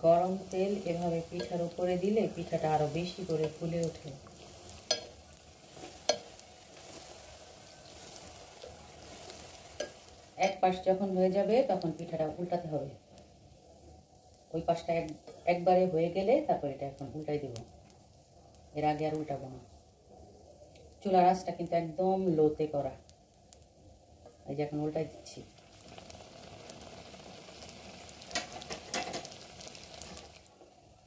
গরম তেল এভাবে পিঠার উপরে দিলে পিঠাটা আরো বেশি করে ফুলে ওঠে। এক পাশ যখন হয়ে যাবে তখন পিঠাটা উল্টাতে হবে। ওই পাশটা একবারে হয়ে গেলে তারপর এটা এখন উল্টাই দেব। এর আগে আর উল্টাবো না। চুলার আঁচটা কিন্তু একদম লোতে করা। এই যে এখন উল্টাই দিচ্ছি।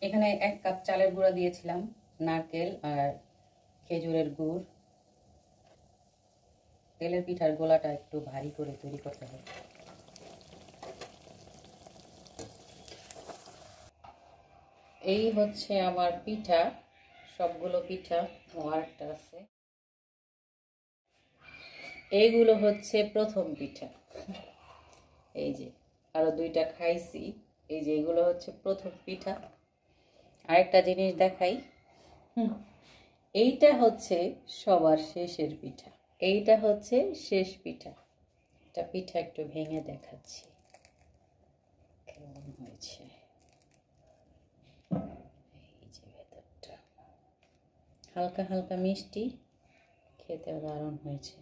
এখানে 1 কাপ চালের গুঁড়া দিয়েছিলাম, নারকেল আর খেজুরের গুড়। তেলের পিঠার গোলাটা একটু ভারী করে তৈরি করতে হবে। এই হচ্ছে আমার পিঠা, সবগুলো পিঠা। আরেকটা আছে, এইগুলো হচ্ছে প্রথম পিঠা। এই যে আরো 2টা খাইছি। এই যে এগুলো হচ্ছে প্রথম পিঠা। আরেকটা জিনিস দেখাই, এইটা হচ্ছে সবার শেষের পিঠা। এইটা হচ্ছে শেষ পিঠা। এটা পিঠা একটু ভেঙে দেখাচ্ছি কেমন হয়েছে। এই যে ভেতরটা হালকা হালকা মিষ্টি, খেতেও দারুণ হয়েছে।